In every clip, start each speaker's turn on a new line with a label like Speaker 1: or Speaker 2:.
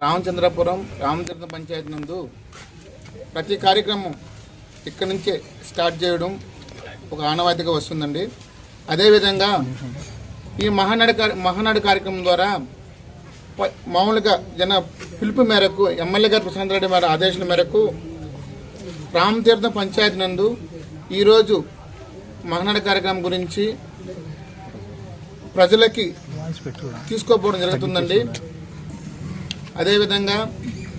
Speaker 1: రామచంద్ర పంచాయతీ నందు ప్రతి కార్యక్రమం ఇక్కడి నుంచే స్టార్ట్ చేయడం ఒక ఆనవాయితీగా వస్తుందండి. అదేవిధంగా ఈ మహానాడు కార్యక్రమం ద్వారా మామూలుగా జన పిలుపు మేరకు ఎమ్మెల్యే గారి ప్రశాంత్ రెడ్డి గారి ఆదేశాల మేరకు రామతీర్థం పంచాయతీ నందు ఈరోజు మహానాడు కార్యక్రమం గురించి ప్రజలకి తీసుకోపోవడం జరుగుతుందండి. అదేవిధంగా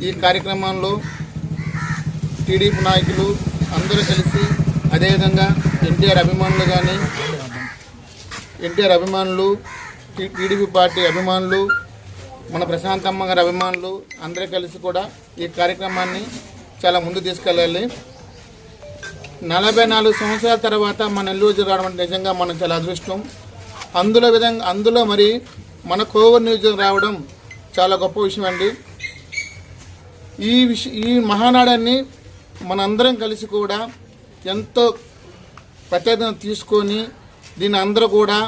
Speaker 1: ఈ కార్యక్రమంలో టీడీపీ నాయకులు అందరూ కలిసి, అదేవిధంగా ఎన్టీఆర్ అభిమానులు, టీడీపీ పార్టీ అభిమానులు, మన ప్రశాంతమ్మ గారి అభిమానులు అందరూ కలిసి కూడా ఈ కార్యక్రమాన్ని చాలా ముందు తీసుకెళ్ళాలి. 44 సంవత్సరాల తర్వాత మన నెల్లూరు రావడం నిజంగా మనం చాలా అదృష్టం. అందులో మరి మన కోవూరు నియోజకవర్గం రావడం చాలా గొప్ప విషయం అండి. ఈ మహానాడాన్ని మనందరం కలిసి కూడా ఎంతో ప్రత్యేకత తీసుకొని దీన్ని అందరూ కూడా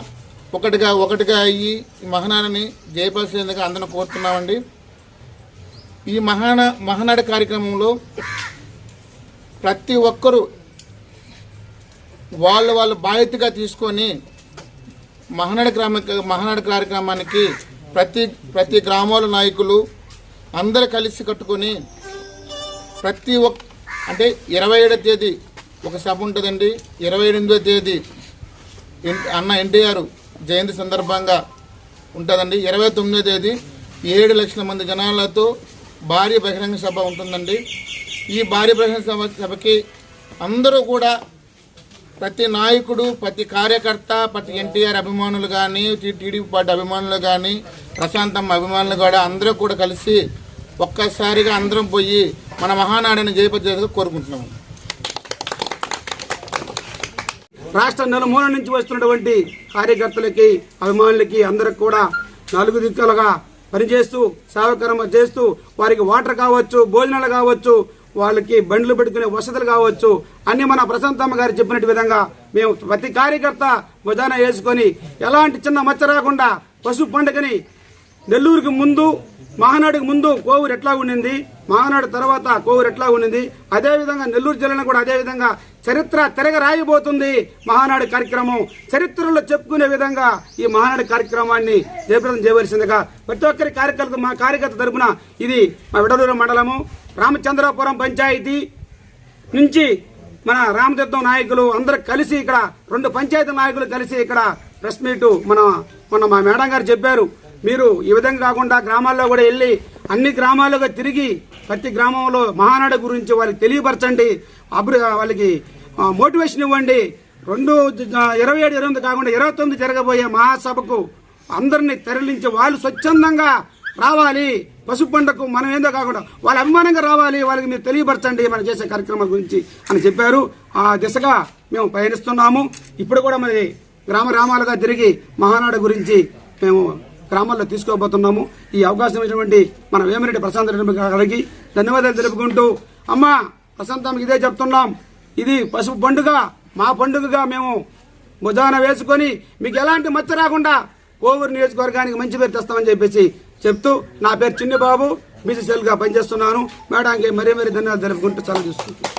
Speaker 1: ఒకటిగా అయ్యి ఈ మహానాడాన్ని జయపరిచేందుకు అందరం కోరుతున్నామండి. ఈ మహానాడు కార్యక్రమంలో ప్రతి ఒక్కరూ వాళ్ళు బాధ్యతగా తీసుకొని మహానాడు కార్యక్రమానికి ప్రతి గ్రామాల నాయకులు అందరూ కలిసి కట్టుకొని అంటే 27వ తేదీ ఒక సభ ఉంటుందండి. 28వ తేదీ అన్న ఎన్టీఆర్ జయంతి సందర్భంగా ఉంటుందండి. 29వ తేదీ 7 లక్షల మంది జనాలతో భారీ బహిరంగ సభ ఉంటుందండి. ఈ భారీ బహిరంగ సభకి అందరూ కూడా ప్రతి నాయకుడు, ప్రతి కార్యకర్త, ప్రతి ఎన్టీఆర్ అభిమానులు కానీ, టీడీపీ పార్టీ అభిమానులు కానీ, ప్రశాంతమ్మ అభిమానులు కూడా అందరూ కూడా కలిసి ఒక్కసారిగా అందరం పోయి మన మహానాడిని జయపరిచేందుకు కోరుకుంటున్నాము.
Speaker 2: రాష్ట్ర నలుమూల నుంచి వస్తున్నటువంటి కార్యకర్తలకి, అభిమానులకి అందరికి కూడా 4 దిక్కులుగా పనిచేస్తూ సేవకర్మ చేస్తూ వారికి వాటర్ కావచ్చు, భోజనాలు కావచ్చు, వాళ్ళకి బండ్లు పెట్టుకునే వసతులు కావచ్చు, అన్ని మన ప్రశాంతమ్మ గారు చెప్పినట్టు విధంగా మేము ప్రతి కార్యకర్త భుజాన వేసుకొని ఎలాంటి చిన్న మచ్చ రాకుండా పసుపు పండుగని నెల్లూరుకి ముందు, మహానాడుకి ముందు కోవూరు ఎట్లా ఉండింది, మహానాడు తర్వాత కోవూరు ఎట్లా ఉండింది, అదేవిధంగా నెల్లూరు జిల్లాను కూడా అదేవిధంగా చరిత్ర తిరగరాయబోతుంది. మహానాడు కార్యక్రమం చరిత్రలో చెప్పుకునే విధంగా ఈ మహానాడు కార్యక్రమాన్ని జయప్రదం చేయవలసిందిగా ప్రతి ఒక్కరి కార్యకర్త తరపున ఇది మా విడలూరు మండలము రామచంద్రపురం పంచాయతీ నుంచి మన రామతీర్థం నాయకులు అందరూ కలిసి ఇక్కడ 2 పంచాయతీ నాయకులు కలిసి ఇక్కడ ప్రెస్ మీట్ మొన్న మా మేడం గారు చెప్పారు. మీరు ఈ విధంగా కాకుండా గ్రామాల్లో కూడా వెళ్ళి అన్ని గ్రామాలుగా తిరిగి ప్రతి గ్రామంలో మహానాడు గురించి వాళ్ళకి తెలియపరచండి, వాళ్ళకి మోటివేషన్ ఇవ్వండి. 27, 28 కాకుండా 29 జరగబోయే మహాసభకు అందరినీ తరలించి వాళ్ళు స్వచ్ఛందంగా రావాలి. పసుపు పండుగకు మనం ఏందో కాకుండా వాళ్ళ అభిమానంగా రావాలి, వాళ్ళకి మీరు తెలియపరచండి మనం చేసే కార్యక్రమాల గురించి అని చెప్పారు. ఆ దిశగా మేము పయనిస్తున్నాము. ఇప్పుడు కూడా మరి గ్రామాలుగా తిరిగి మహానాడు గురించి మేము గ్రామాల్లో తీసుకోబోతున్నాము. ఈ అవకాశం ఇచ్చినటువంటి మన వేమిరెడ్డి ప్రశాంత్ రెడ్డి గారికి ధన్యవాదాలు తెలుపుకుంటూ, అమ్మ ప్రశాంతమ్మకి ఇదే చెప్తున్నాం, ఇది పసుపు పండుగ, మా పండుగగా మేము భుజాన వేసుకొని మీకు ఎలాంటి మచ్చ రాకుండా కోవూరు నియోజకవర్గానికి మంచి పేరు తెస్తామని చెప్పేసి చెప్తూ, నా పేరు చిన్నిబాబు, బీసీసీఎల్ గా పనిచేస్తున్నాను. మేడానికి మరీ ధన్యవాదాలు తెలుపుకుంటూ సెలవు తీసుకుంటున్నాను.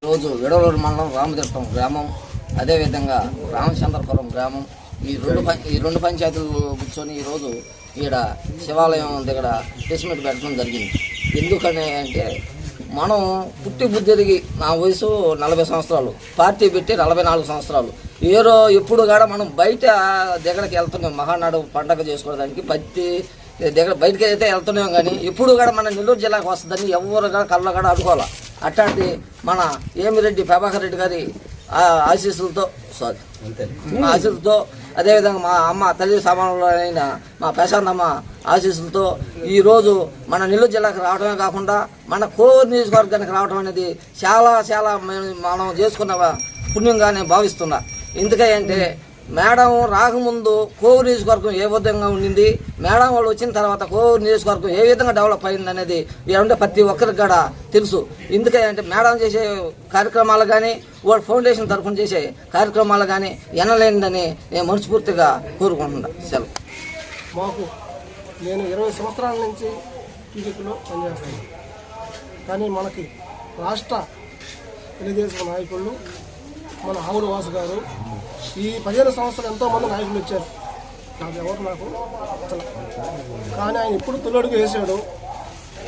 Speaker 3: రోజు విడవలూరు మండలం రామతీర్థం గ్రామం, అదేవిధంగా రామచంద్రపురం గ్రామం, ఈ రెండు పంచాయతీలు కూర్చొని ఈరోజు ఈడ శివాలయం దగ్గర ప్రెస్ మీట్ పెట్టడం జరిగింది. ఎందుకని అంటే మనం పుట్టి బుద్ధికి నా వయసు 40 సంవత్సరాలు, పార్టీ పెట్టి 44 సంవత్సరాలు. ఎప్పుడు కూడా మనం బయట దగ్గరికి వెళ్తున్నాం మహానాడు పండగ చేసుకోవడానికి, బయటకి అయితే వెళ్తున్నాం. కానీ ఎప్పుడు కూడా మన నెల్లూరు జిల్లాకు వస్తుందని ఎవరు కూడా కళ్ళ కూడా అనుకోవాలి. అట్లాంటి మన వేమిరెడ్డి ప్రభాకర్ రెడ్డి గారి ఆశీస్సులతో అదేవిధంగా మా అమ్మ తల్లి సమానంలో అయిన మా ప్రశాంతమ్మ ఆశీస్సులతో ఈరోజు మన నెల్లూరు జిల్లాకు రావడమే కాకుండా మన కోవూరు నియోజకవర్గానికి రావడం అనేది చాలా మనం చేసుకున్న పుణ్యంగా నేను భావిస్తున్నా. ఎందుకంటే మేడం రాకముందు కోవూరు నియోజకవర్గం ఏ విధంగా ఉండింది, మేడం వాళ్ళు వచ్చిన తర్వాత కోవూరు నియోజకవర్గం ఏ విధంగా డెవలప్ అయింది అనేది అంటే ప్రతి ఒక్కరికి కూడా తెలుసు. ఎందుకంటే మేడం చేసే కార్యక్రమాలు కానీ, వరల్డ్ ఫౌండేషన్ తరఫున చేసే కార్యక్రమాలు కానీ ఎనలేనిదని నేను మనస్ఫూర్తిగా కోరుకుంటున్నా. సెలవు.
Speaker 2: మాకు
Speaker 4: నేను 20 సంవత్సరాల నుంచి టీడీపీలో పనిచేస్తున్నాను. కానీ మనకి రాష్ట్ర తెలుగుదేశం నాయకులు మన ఆవుల వాసు గారు ఈ 15 సంవత్సరాలు ఎంతోమంది నాయకులు వచ్చారు, నాకు అసలు. కానీ ఆయన ఇప్పుడు తొలడుగు వేసాడు.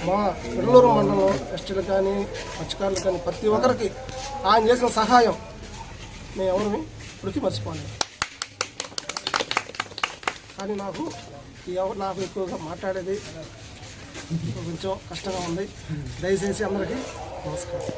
Speaker 4: మా వెల్లూరు మండలంలో ఎస్టీలు కానీ మత్స్యకారులు కానీ ప్రతి ఒక్కరికి ఆయన చేసిన సహాయం మేము ఎవరిని ఇప్పటికీ మర్చిపోలేదు. కానీ నాకు ఎక్కువగా మాట్లాడేది కొంచెం కష్టంగా ఉంది. దయచేసి అందరికీ నమస్కారం.